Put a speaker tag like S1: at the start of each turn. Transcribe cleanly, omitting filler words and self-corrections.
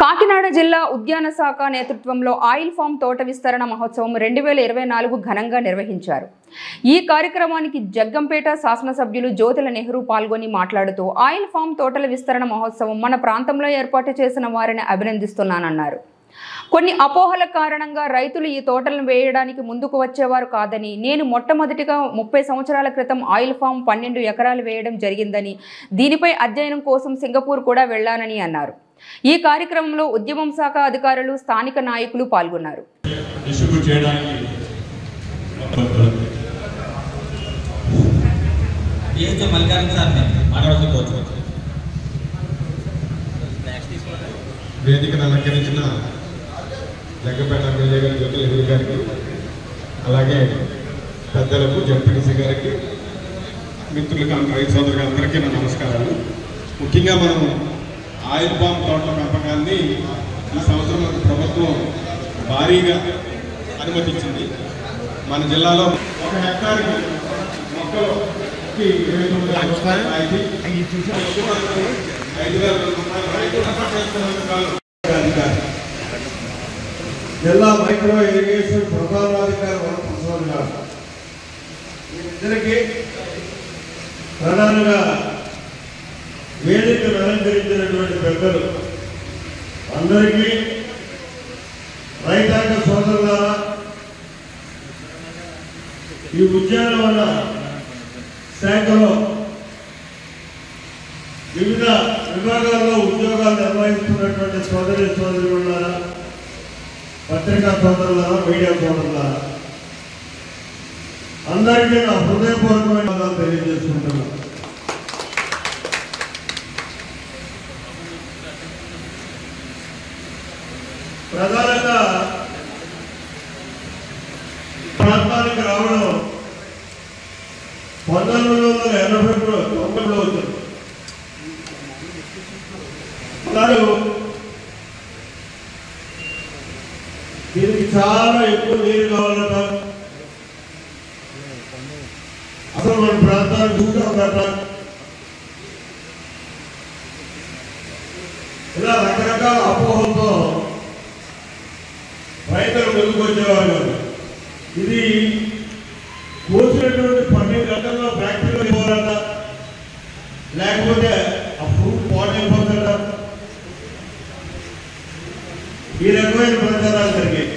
S1: కాకినాడ జిల్లా ఉద్యాన శాఖ నేతృత్వంలో ఆయిల్ ఫామ్ తోట విస్తరణ మహోత్సవం 2024 ఘనంగా నిర్వహించారు. ఈ కార్యక్రమానికి జగ్గంపేట శాసనసభ్యులు జ్యోతుల నెహ్రూ పాల్గొని మాట్లాడుతూ ఆయిల్ ఫామ్ తోటల విస్తరణ మహోత్సవం మన ప్రాంతంలో ఏర్పాటు చేసిన వారిని అభినందిస్తున్నానన్నారు. కొన్ని అపోహల కారణంగా రైతులు ఈ తోటలను వేయడానికి ముందుకు వచ్చేవారు కాదని, నేను మొట్టమొదటిగా 30 సంవత్సరాల క్రితం ఆయిల్ ఫామ్ 12 ఎకరాలు వేయడం జరిగిందని, దీనిపై అధ్యయనం కోసం సింగపూర్ కూడా వెళ్లానని అన్నారు. ఈ కార్యక్రమంలో ఉద్యమం శాఖ అధికారులు, స్థానిక నాయకులు పాల్గొన్నారు.
S2: వేదికను అలంకరించిన జగ్గంపేట ఎమ్మెల్యే గారి జ్యోతుల నెహ్రూ గారికి, అలాగే పెద్దలకు, జడ్పీటీసీ గారికి, మిత్రులకు, రైతు సోదరులకు అందరికీ నా నమస్కారాలు. ముఖ్యంగా మనం ఆయిల్ పామ్ తోటల పెంపకాన్ని ఈ సంవత్సరం ప్రభుత్వం భారీగా అనుమతించింది. మన జిల్లాలో 1 హెక్టార్కి మొక్కలకి 5,200 జిల్లా మైక్రో ఇరిగేషన్ ప్రధానాధికారి వనప్రసాద్ గారు, వీరిద్దరికీ ప్రధానంగా వేదికను అలంకరించినటువంటి పెద్దలు అందరికీ, రైతాంగ సోదరులారా, ఈ ఉద్యానవన శాఖలో వివిధ విభాగాల్లో ఉద్యోగాలు నిర్వహిస్తున్నటువంటి సోదరి సోదరులారా, పత్రికా సోదరులారా, మీడియా సోదరులారా, అందరికీ నా హృదయపూర్వకమైన తెలియజేసుకుంటున్నాను. ప్రధానంగా ప్రాంతానికి రావడం 1980లో వచ్చింది. దీనికి చాలా ఎక్కువ నీరు కావాలట, అసలు మన ప్రాంతానికి చూడాలట, ఇలా రకరకాల అపోహలతో రైతులు ముందుకు వచ్చేవారు. ఇది కోసినటువంటి 12 గంటల్లో ఫ్యాక్టరీలో పోరాట, లేకపోతే ఆ ఫ్రూట్ పాడైపోతాడ, ఈ రకమైన ప్రచారాలు జరిగాయి.